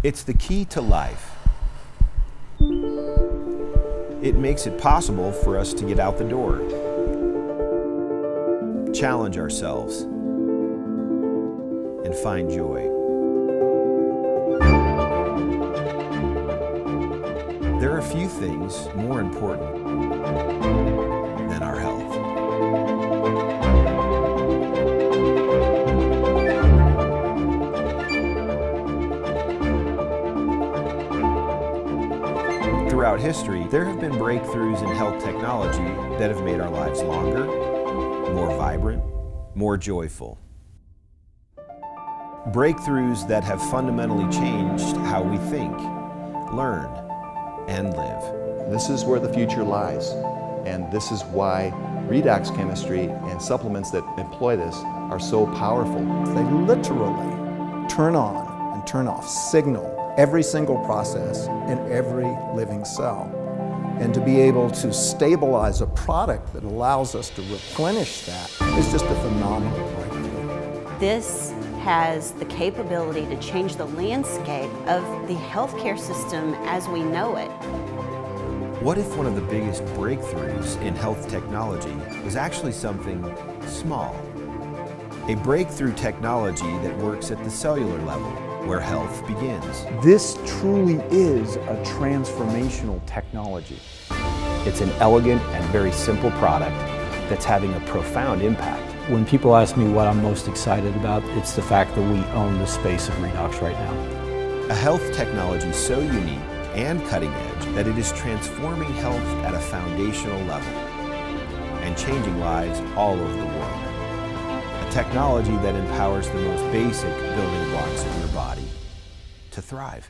It's the key to life. It makes it possible for us to get out the door, challenge ourselves, and find joy. There are few things more important than our health. Throughout history, there have been breakthroughs in health technology that have made our lives longer, more vibrant, more joyful. Breakthroughs that have fundamentally changed how we think, learn, and live. This is where the future lies, and this is why redox chemistry and supplements that employ this are so powerful. They literally turn on and turn off, signal every single process in every living cell. And to be able to stabilize a product that allows us to replenish that is just a phenomenal breakthrough. This has the capability to change the landscape of the healthcare system as we know it. What if one of the biggest breakthroughs in health technology was actually something small? A breakthrough technology that works at the cellular level, where health begins. This truly is a transformational technology. It's an elegant and very simple product that's having a profound impact. When people ask me what I'm most excited about, it's the fact that we own the space of redox right now. A health technology so unique and cutting edge that it is transforming health at a foundational level and changing lives all over the world. A technology that empowers the most basic building blocks of your body to thrive.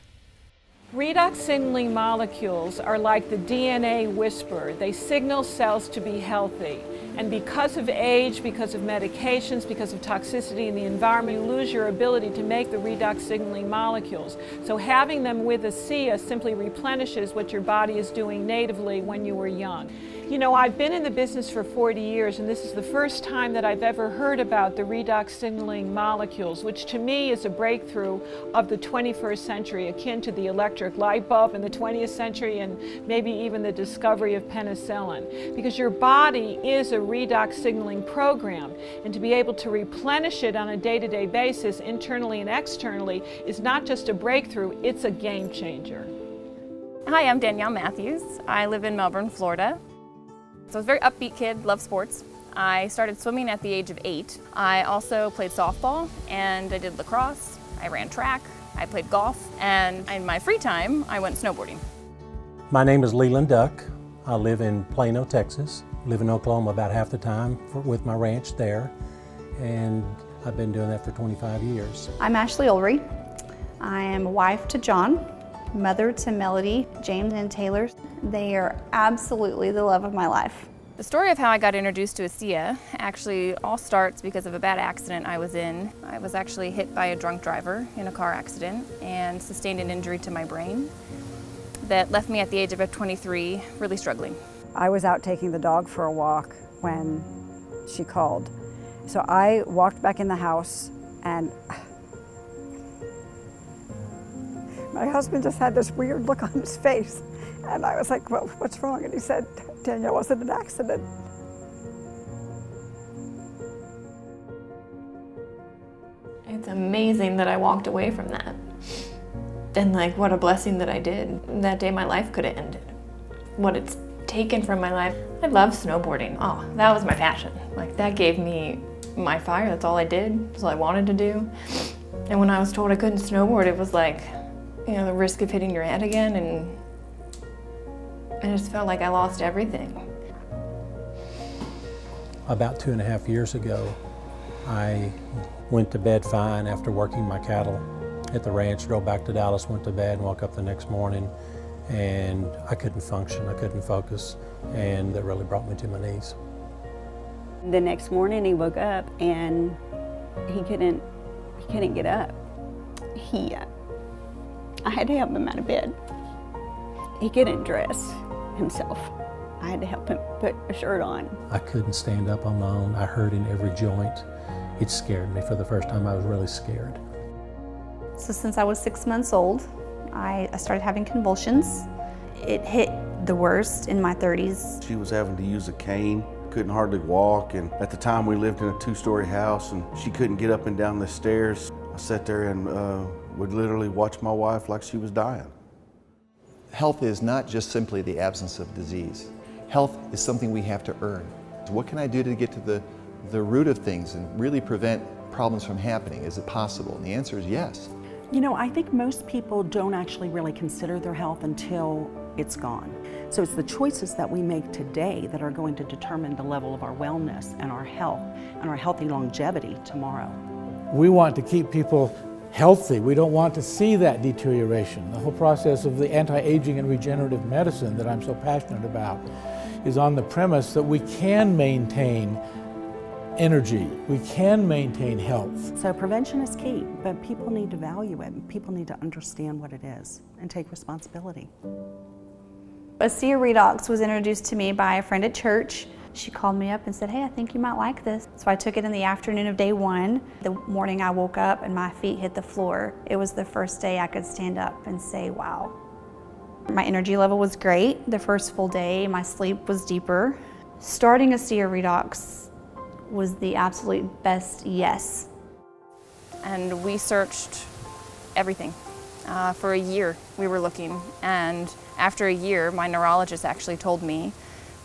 Redox signaling molecules are like the DNA whisperer. They signal cells to be healthy. And because of age, because of medications, because of toxicity in the environment, you lose your ability to make the redox signaling molecules. So having them with ASEA simply replenishes what your body is doing natively when you were young. You know, I've been in the business for 40 years, and this is the first time that I've ever heard about the redox signaling molecules, which to me is a breakthrough of the 21st century, akin to the electric light bulb in the 20th century and maybe even the discovery of penicillin. Because your body is a redox signaling program, and to be able to replenish it on a day-to-day basis, internally and externally, is not just a breakthrough, it's a game changer. Hi, I'm Danielle Matthews. I live in Melbourne, Florida. So I was a very upbeat kid, loved sports. I started swimming at the age of 8. I also played softball and I did lacrosse. I ran track, I played golf, and in my free time, I went snowboarding. My name is Leland Duck. I live in Plano, Texas. Live in Oklahoma about half the time with my ranch there, and I've been doing that for 25 years. I'm Ashley Ulrey. I am a wife to John, mother to Melody, James, and Taylor. They are absolutely the love of my life. The story of how I got introduced to ASEA actually all starts because of a bad accident I was in. I was actually hit by a drunk driver in a car accident and sustained an injury to my brain that left me at the age of 23 really struggling. I was out taking the dog for a walk when she called. So I walked back in the house and my husband just had this weird look on his face. And I was like, well, what's wrong? And he said, Danielle, it wasn't an accident. It's amazing that I walked away from that. And like, what a blessing that I did. That day my life could have ended. What it's taken from my life. I love snowboarding. Oh, that was my passion. Like, that gave me my fire. That's all I did. That's all I wanted to do. And when I was told I couldn't snowboard, it was like, you know, the risk of hitting your head again, and I just felt like I lost everything. About 2.5 years ago, I went to bed fine after working my cattle at the ranch, drove back to Dallas, went to bed, and woke up the next morning, and I couldn't function, I couldn't focus, and that really brought me to my knees. The next morning he woke up and he couldn't get up. I had to help him out of bed. He couldn't dress himself. I had to help him put a shirt on. I couldn't stand up on my own. I hurt in every joint. It scared me. For the first time, I was really scared. So since I was 6 months old, I started having convulsions. It hit the worst in my 30s. She was having to use a cane, couldn't hardly walk, and at the time we lived in a 2-story house and she couldn't get up and down the stairs. I sat there and would literally watch my wife like she was dying. Health is not just simply the absence of disease. Health is something we have to earn. What can I do to get to the root of things and really prevent problems from happening? Is it possible? And the answer is yes. You know, I think most people don't actually really consider their health until it's gone. So it's the choices that we make today that are going to determine the level of our wellness and our health and our healthy longevity tomorrow. We want to keep people healthy. We don't want to see that deterioration. The whole process of the anti-aging and regenerative medicine that I'm so passionate about is on the premise that we can maintain energy, we can maintain health. So prevention is key, but people need to value it. People need to understand what it is and take responsibility. ASEA REDOX was introduced to me by a friend at church. She called me up and said, hey, I think you might like this. So I took it in the afternoon of day 1. The morning I woke up and my feet hit the floor. It was the first day I could stand up and say, wow. My energy level was great. The first full day, my sleep was deeper. Starting ASEA REDOX was the absolute best yes. And we searched everything. For a year we were looking, and after a year my neurologist actually told me,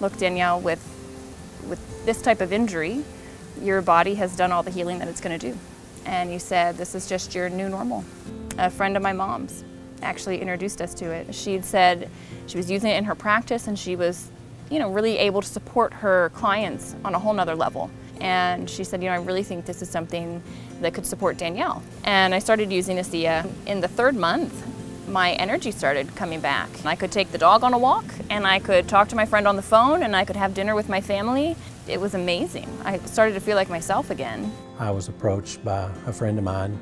look Danielle, with this type of injury, your body has done all the healing that it's going to do. And you said this is just your new normal. A friend of my mom's actually introduced us to it. She'd said she was using it in her practice and she was, really able to support her clients on a whole nother level. And she said, I really think this is something that could support Danielle. And I started using ASEA. In the 3rd month, my energy started coming back. I could take the dog on a walk, and I could talk to my friend on the phone, and I could have dinner with my family. It was amazing. I started to feel like myself again. I was approached by a friend of mine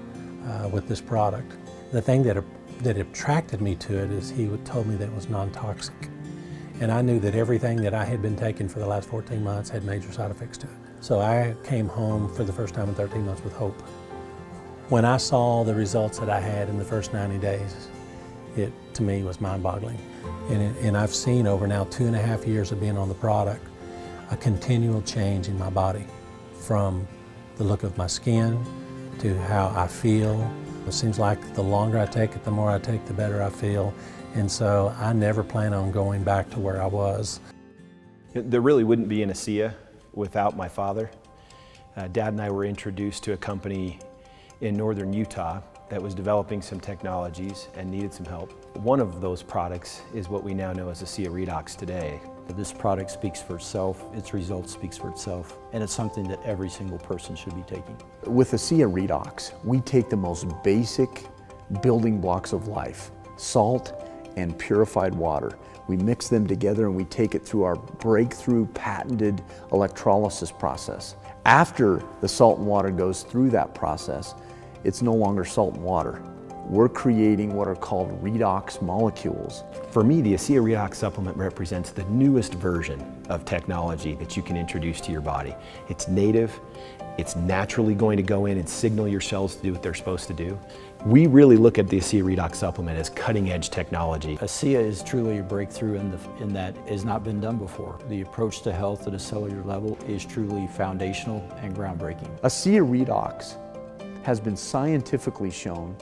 with this product. The thing that attracted me to it is he told me that it was non-toxic. And I knew that everything that I had been taking for the last 14 months had major side effects to it. So I came home for the first time in 13 months with hope. When I saw the results that I had in the first 90 days, it to me was mind-boggling. And I've seen over now 2.5 years of being on the product, a continual change in my body, from the look of my skin to how I feel. It seems like the longer I take it, the more I take, the better I feel. And so I never plan on going back to where I was. There really wouldn't be an ASEA without my father. Dad and I were introduced to a company in northern Utah that was developing some technologies and needed some help. One of those products is what we now know as ASEA REDOX today. This product speaks for itself, its results speaks for itself, and it's something that every single person should be taking. With ASEA REDOX, we take the most basic building blocks of life, salt and purified water. We mix them together and we take it through our breakthrough patented electrolysis process. After the salt and water goes through that process, it's no longer salt and water. We're creating what are called redox molecules. For me, the ASEA REDOX supplement represents the newest version of technology that you can introduce to your body. It's native, it's naturally going to go in and signal your cells to do what they're supposed to do. We really look at the ASEA REDOX supplement as cutting-edge technology. ASEA is truly a breakthrough in that it has not been done before. The approach to health at a cellular level is truly foundational and groundbreaking. ASEA REDOX has been scientifically shown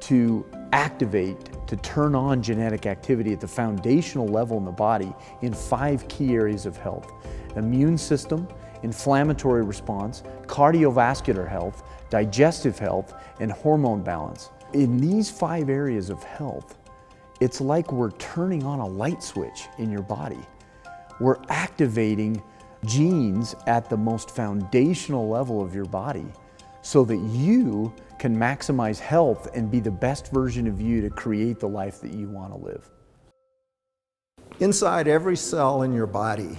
to activate, to turn on genetic activity at the foundational level in the body in 5 key areas of health: immune system, inflammatory response, cardiovascular health, digestive health, and hormone balance. In these 5 areas of health, it's like we're turning on a light switch in your body. We're activating genes at the most foundational level of your body so that you can maximize health and be the best version of you to create the life that you want to live. Inside every cell in your body,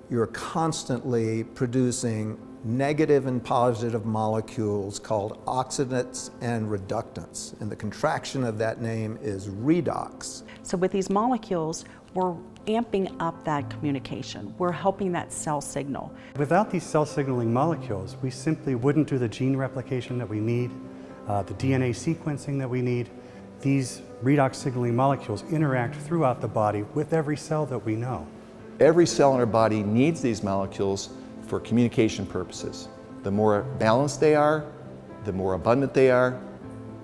you're constantly producing negative and positive molecules called oxidants and reductants. And the contraction of that name is redox. So with these molecules, we're amping up that communication. We're helping that cell signal. Without these cell signaling molecules, we simply wouldn't do the gene replication that we need, the DNA sequencing that we need, These redox signaling molecules interact throughout the body with every cell that we know. Every cell in our body needs these molecules for communication purposes. The more balanced they are, the more abundant they are,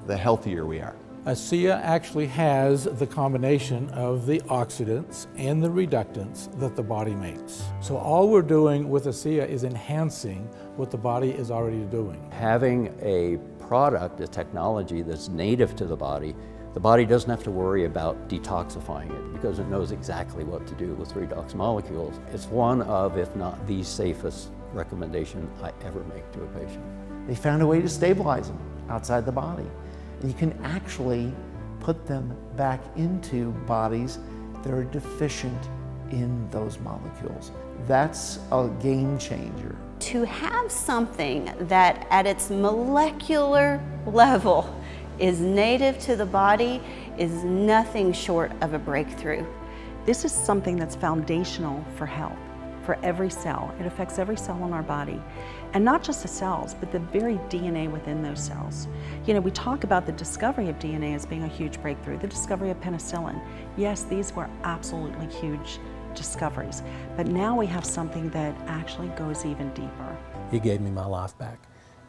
the healthier we are. ASEA actually has the combination of the oxidants and the reductants that the body makes. So all we're doing with ASEA is enhancing what the body is already doing. Having a product, a technology that's native to the body doesn't have to worry about detoxifying it because it knows exactly what to do with redox molecules. It's one of, if not the safest recommendation I ever make to a patient. They found a way to stabilize them outside the body. And you can actually put them back into bodies that are deficient in those molecules. That's a game changer. To have something that at its molecular level is native to the body is nothing short of a breakthrough. This is something that's foundational for health, for every cell. It affects every cell in our body. And not just the cells, but the very DNA within those cells. You know, we talk about the discovery of DNA as being a huge breakthrough, the discovery of penicillin. Yes, these were absolutely huge discoveries. But now we have something that actually goes even deeper. He gave me my life back.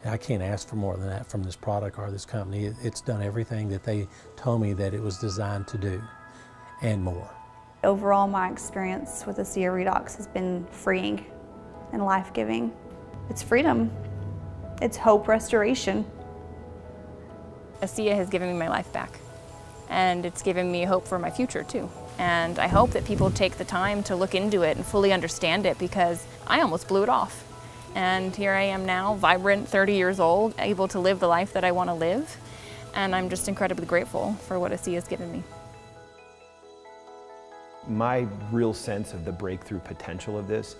I can't ask for more than that from this product or this company. It's done everything that they told me that it was designed to do, and more. Overall, my experience with ASEA REDOX has been freeing and life-giving. It's freedom. It's hope restoration. ASEA has given me my life back, and it's given me hope for my future too. And I hope that people take the time to look into it and fully understand it, because I almost blew it off. And here I am now, vibrant, 30 years old, able to live the life that I want to live. And I'm just incredibly grateful for what ASEA has given me. My real sense of the breakthrough potential of this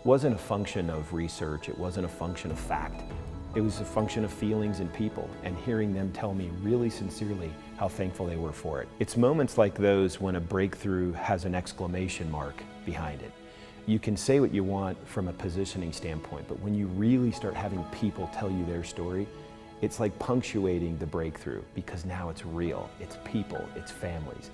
wasn't a function of research, it wasn't a function of fact. It was a function of feelings and people, and hearing them tell me really sincerely how thankful they were for it. It's moments like those when a breakthrough has an exclamation mark behind it. You can say what you want from a positioning standpoint, but when you really start having people tell you their story, it's like punctuating the breakthrough, because now it's real, it's people, it's families.